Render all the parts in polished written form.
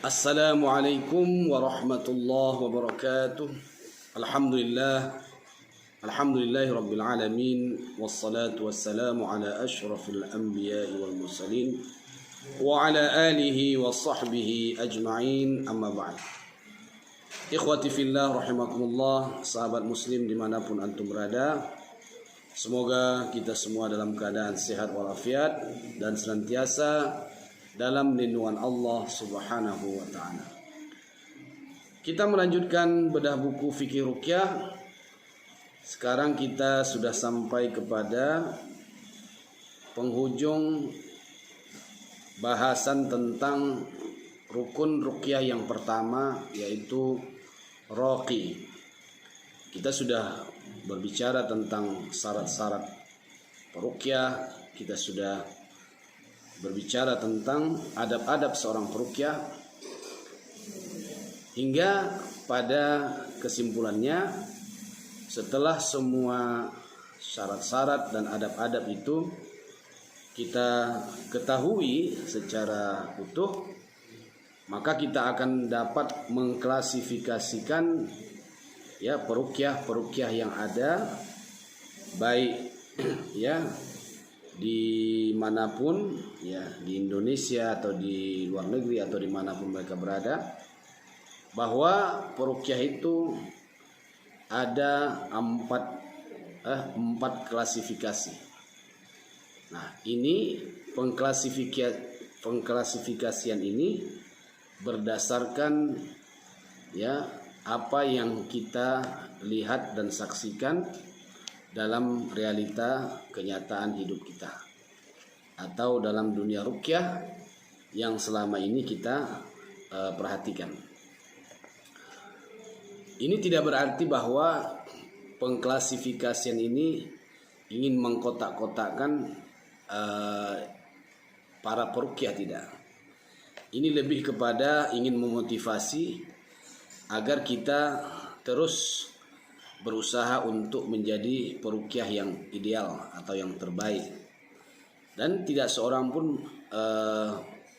Assalamualaikum warahmatullahi wabarakatuh. Alhamdulillahi rabbil alamin. Wassalatu wassalamu ala ashrafil anbiya'i wal mursalin wa ala alihi wa sahbihi ajma'in, amma ba'd. Ikhwati fillah rahimakumullah, sahabat muslim dimanapun antum berada, semoga kita semua dalam keadaan sehat walafiat dan senantiasa dalam lindungan Allah Subhanahu wa ta'ala. Kita melanjutkan bedah buku fikih ruqyah. Sekarang kita sudah sampai kepada penghujung bahasan tentang rukun ruqyah yang pertama, yaitu raqi. Kita sudah berbicara tentang syarat-syarat peruqyah, kita sudah berbicara tentang adab-adab seorang peruqyah, hingga pada kesimpulannya, setelah semua syarat-syarat dan adab-adab itu kita ketahui secara utuh, maka kita akan dapat mengklasifikasikan peruqyah yang ada, baik dimanapun, di Indonesia atau di luar negeri atau dimanapun mereka berada, bahwa peruqyah itu ada empat klasifikasi. Nah, ini pengklasifikasian ini berdasarkan apa yang kita lihat dan saksikan dalam realita kenyataan hidup kita, atau dalam dunia ruqyah yang selama ini kita perhatikan. Ini tidak berarti bahwa pengklasifikasian ini ingin mengkotak-kotakkan para peruqyah, tidak. Ini lebih kepada ingin memotivasi agar kita terus berusaha untuk menjadi peruqyah yang ideal atau yang terbaik, dan tidak seorang pun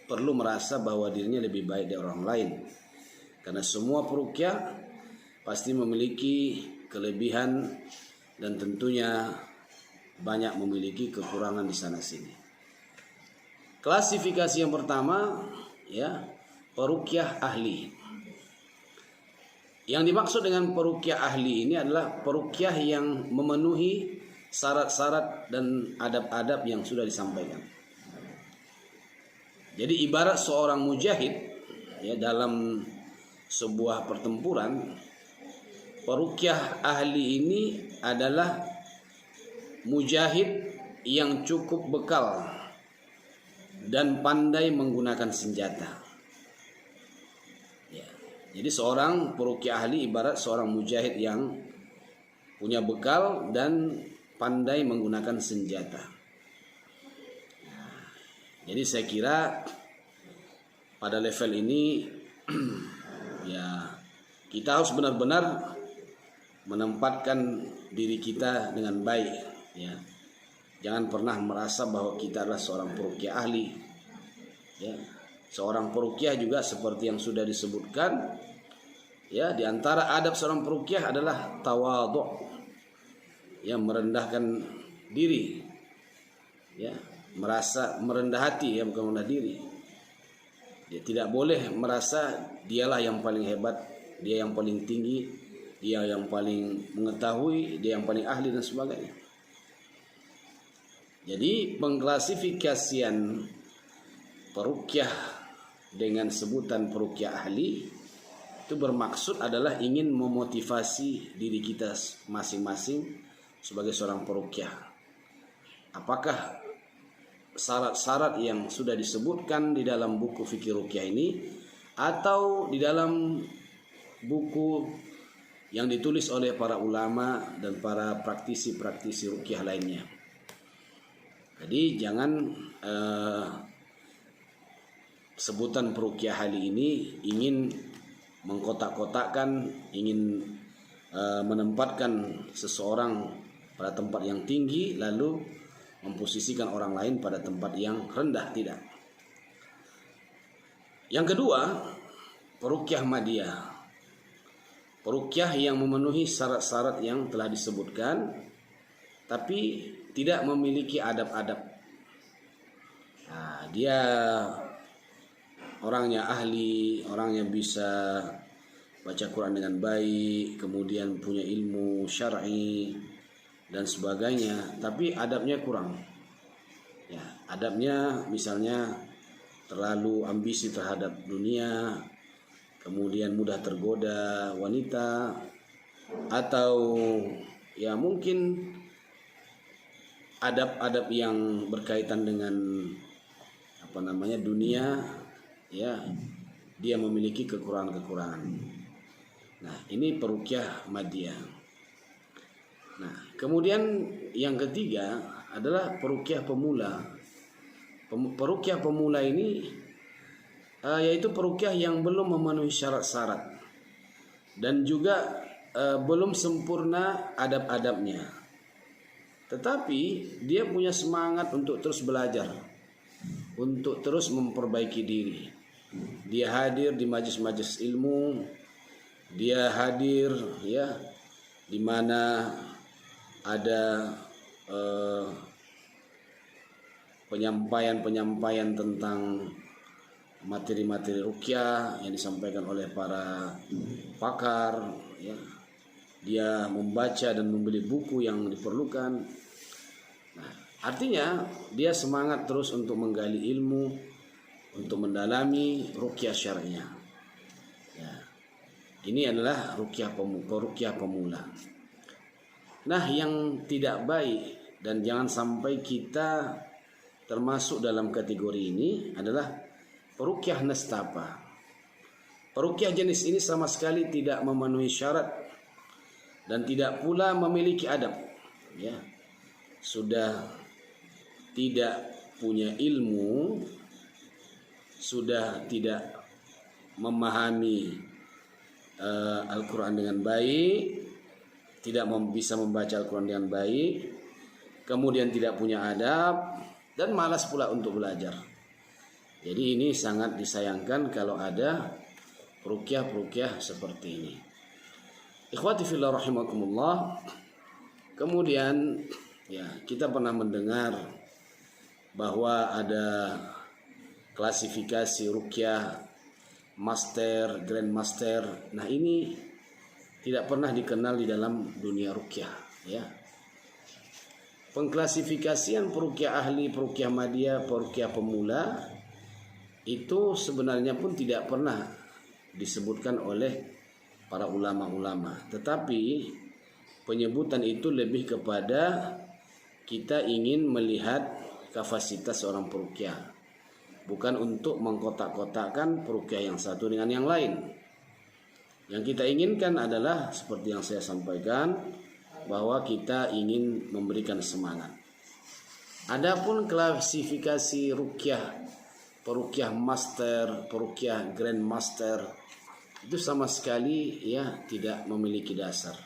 perlu merasa bahwa dirinya lebih baik dari orang lain, karena semua peruqyah pasti memiliki kelebihan dan tentunya banyak memiliki kekurangan di sana sini. Klasifikasi yang pertama, peruqyah ahli. Yang dimaksud dengan peruqyah ahli ini adalah peruqyah yang memenuhi syarat-syarat dan adab-adab yang sudah disampaikan. Jadi ibarat seorang mujahid dalam sebuah pertempuran, peruqyah ahli ini adalah mujahid yang cukup bekal dan pandai menggunakan senjata. Jadi seorang peruqyah ahli ibarat seorang mujahid yang punya bekal dan pandai menggunakan senjata. Jadi saya kira pada level ini kita harus benar-benar menempatkan diri kita dengan baik. Jangan pernah merasa bahwa kita adalah seorang peruqyah ahli. Seorang peruqyah juga seperti yang sudah disebutkan, di antara adab seorang peruqyah adalah tawadhu, merendahkan diri, merasa merendah hati, bukan merendah diri. Dia tidak boleh merasa dialah yang paling hebat, dia yang paling tinggi, dia yang paling mengetahui, dia yang paling ahli dan sebagainya. Jadi pengklasifikasian peruqyah dengan sebutan peruqyah ahli itu bermaksud adalah ingin memotivasi diri kita masing-masing sebagai seorang peruqyah. Apakah syarat-syarat yang sudah disebutkan di dalam buku fikih ruqyah ini, atau di dalam buku yang ditulis oleh para ulama dan para praktisi-praktisi ruqyah lainnya. Jadi jangan sebutan peruqyah ahli ini ingin mengkotak-kotakkan, ingin menempatkan seseorang pada tempat yang tinggi lalu memposisikan orang lain pada tempat yang rendah, tidak. Yang kedua, peruqyah madiyah. Peruqyah yang memenuhi syarat-syarat yang telah disebutkan, tapi tidak memiliki adab-adab. Nah, dia orangnya ahli, orangnya bisa baca Quran dengan baik, kemudian punya ilmu syar'i dan sebagainya, tapi adabnya kurang. Ya, adabnya misalnya terlalu ambisi terhadap dunia, kemudian mudah tergoda wanita, atau ya mungkin adab-adab yang berkaitan dengan dunia, ya dia memiliki kekurangan-kekurangan. Nah, ini peruqyah madiyah. Nah, kemudian yang ketiga adalah peruqyah pemula. Peruqyah pemula ini yaitu peruqyah yang belum memenuhi syarat-syarat dan juga belum sempurna adab-adabnya, tetapi dia punya semangat untuk terus belajar, untuk terus memperbaiki diri. Dia hadir di majelis-majelis ilmu, dia hadir ya di mana ada penyampaian-penyampaian tentang materi-materi ruqyah yang disampaikan oleh para pakar, ya. Dia membaca dan membeli buku yang diperlukan. Nah, artinya dia semangat terus untuk menggali ilmu, untuk mendalami ruqyah syar'iyah. Ya. Ini adalah ruqyah pemula. Nah, yang tidak baik dan jangan sampai kita termasuk dalam kategori ini adalah peruqyah nastapa. Peruqyah jenis ini sama sekali tidak memenuhi syarat dan tidak pula memiliki adab. Ya, sudah tidak punya ilmu, sudah tidak memahami Al-Quran dengan baik, tidak bisa membaca Al-Quran dengan baik, kemudian tidak punya adab dan malas pula untuk belajar. Jadi ini sangat disayangkan kalau ada peruqyah seperti ini. Ikhwati fillah rahimakumullah. Kemudian ya, kita pernah mendengar bahwa ada klasifikasi ruqyah master, grand master. Nah, ini tidak pernah dikenal di dalam dunia ruqyah, ya. Pengklasifikasian peruqyah ahli, peruqyah madiyah, peruqyah pemula itu sebenarnya pun tidak pernah disebutkan oleh para ulama-ulama, tetapi penyebutan itu lebih kepada kita ingin melihat kapasitas seorang peruqyah, bukan untuk mengkotak-kotakkan peruqyah yang satu dengan yang lain. Yang kita inginkan adalah seperti yang saya sampaikan, bahwa kita ingin memberikan semangat. Adapun klasifikasi ruqyah, peruqyah master, peruqyah grand master, itu sama sekali ya tidak memiliki dasar.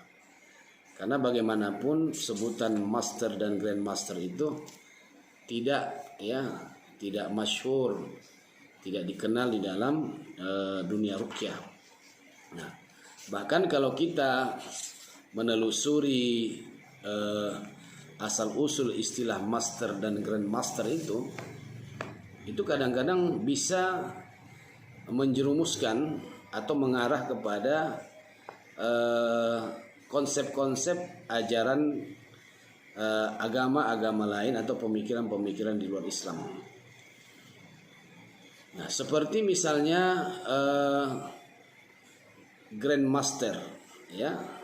Karena bagaimanapun sebutan master dan grand master itu tidak masyhur, tidak dikenal di dalam dunia ruqyah. Nah, bahkan kalau kita menelusuri asal usul istilah master dan grand master itu kadang-kadang bisa menjerumuskan atau mengarah kepada konsep-konsep ajaran agama-agama lain atau pemikiran-pemikiran di luar Islam. Nah, seperti misalnya grand master, ya.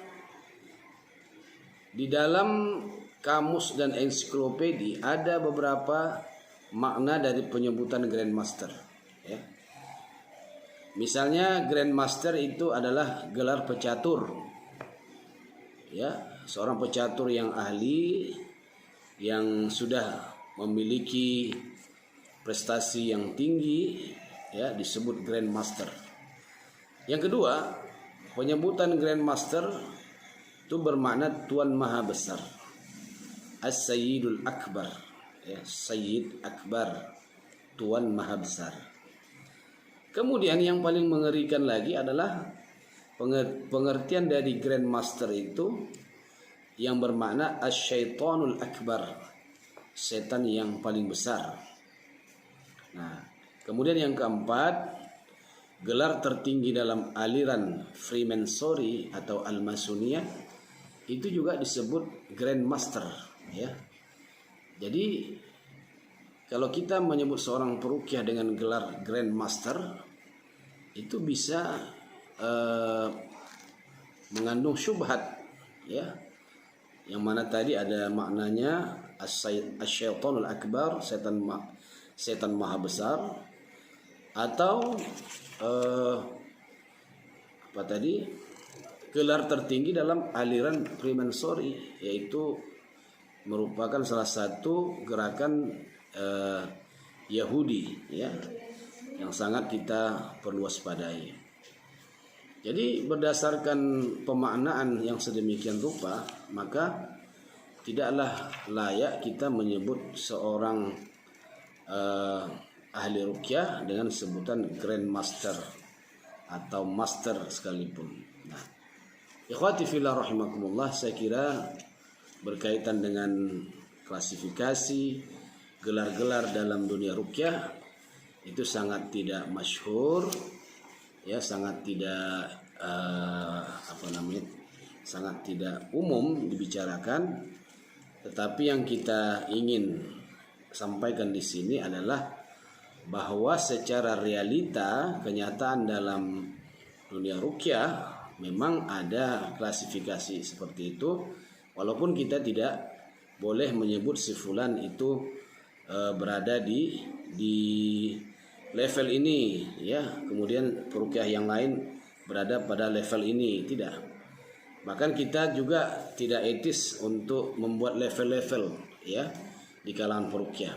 Di dalam kamus dan ensiklopedi ada beberapa makna dari penyebutan grand master, ya. Misalnya grand master itu adalah gelar pecatur, ya, seorang pecatur yang ahli, yang sudah memiliki prestasi yang tinggi, ya, disebut grand master. Yang kedua, penyebutan grand master itu bermakna Tuan Maha Besar, As-Sayyidul Akbar, ya, Sayyid Akbar, Tuan Maha Besar. Kemudian yang paling mengerikan lagi adalah pengertian dari Grand Master itu yang bermakna asyaitonul akbar, setan yang paling besar. Nah, kemudian yang keempat, gelar tertinggi dalam aliran Freemasonry atau Al-Masoniyah itu juga disebut Grand Master, ya. Jadi kalau kita menyebut seorang peruqyah dengan gelar Grand Master, itu bisa mengandung syubhat, ya. Yang mana tadi ada maknanya asyaitonul akbar, setan maha besar, atau apa tadi, gelar tertinggi dalam aliran Freemasonry, yaitu merupakan salah satu gerakan Yahudi, ya, yang sangat kita perlu waspadai. Jadi berdasarkan pemaknaan yang sedemikian rupa, maka tidaklah layak kita menyebut seorang ahli ruqyah dengan sebutan Grand Master atau Master sekalipun. Nah, ikhwati fillah rahimakumullah, saya kira berkaitan dengan klasifikasi gelar-gelar dalam dunia ruqyah itu sangat tidak masyhur, ya, sangat tidak sangat tidak umum dibicarakan. Tetapi yang kita ingin sampaikan di sini adalah bahwa secara realita kenyataan dalam dunia ruqyah memang ada klasifikasi seperti itu, walaupun kita tidak boleh menyebut si fulan itu berada di level ini, ya, kemudian peruqyah yang lain berada pada level ini, tidak. Bahkan kita juga tidak etis untuk membuat level-level, ya, di kalangan peruqyah.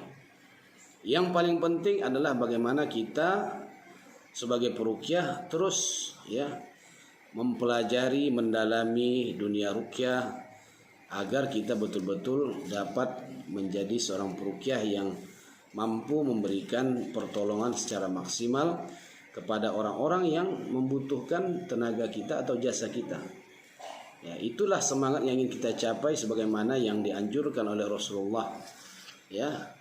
Yang paling penting adalah bagaimana kita sebagai peruqyah terus, ya, mempelajari, mendalami dunia ruqyah agar kita betul-betul dapat menjadi seorang peruqyah yang mampu memberikan pertolongan secara maksimal kepada orang-orang yang membutuhkan tenaga kita atau jasa kita. Ya, itulah semangat yang ingin kita capai sebagaimana yang dianjurkan oleh Rasulullah. Ya,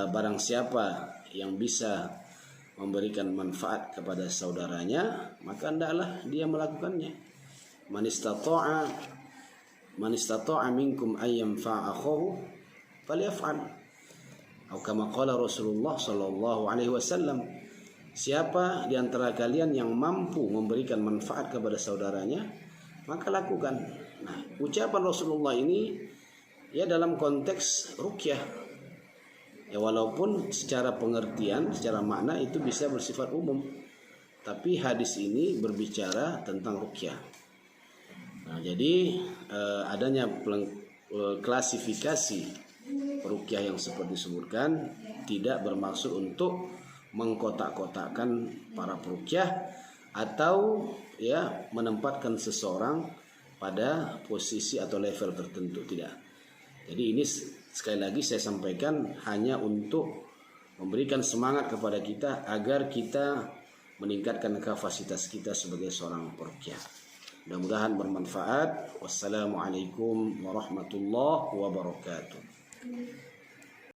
barang siapa yang bisa memberikan manfaat kepada saudaranya, maka hendaklah dia melakukannya. Man istata'a minkum ay yanfa'a akhahu falyaf'al. Atau kama qala Rasulullah sallallahu alaihi wasallam, siapa di antara kalian yang mampu memberikan manfaat kepada saudaranya, maka lakukan. Nah, ucapan Rasulullah ini ya dalam konteks ruqyah. Ya, walaupun secara pengertian, secara makna itu bisa bersifat umum, tapi hadis ini berbicara tentang ruqyah. Nah, jadi adanya klasifikasi ruqyah yang seperti disebutkan tidak bermaksud untuk mengkotak-kotakkan para peruqyah atau ya menempatkan seseorang pada posisi atau level tertentu, tidak. Jadi ini sekali lagi saya sampaikan hanya untuk memberikan semangat kepada kita agar kita meningkatkan kapasitas kita sebagai seorang peruqyah. Mudah-mudahan bermanfaat. Wassalamualaikum warahmatullahi wabarakatuh.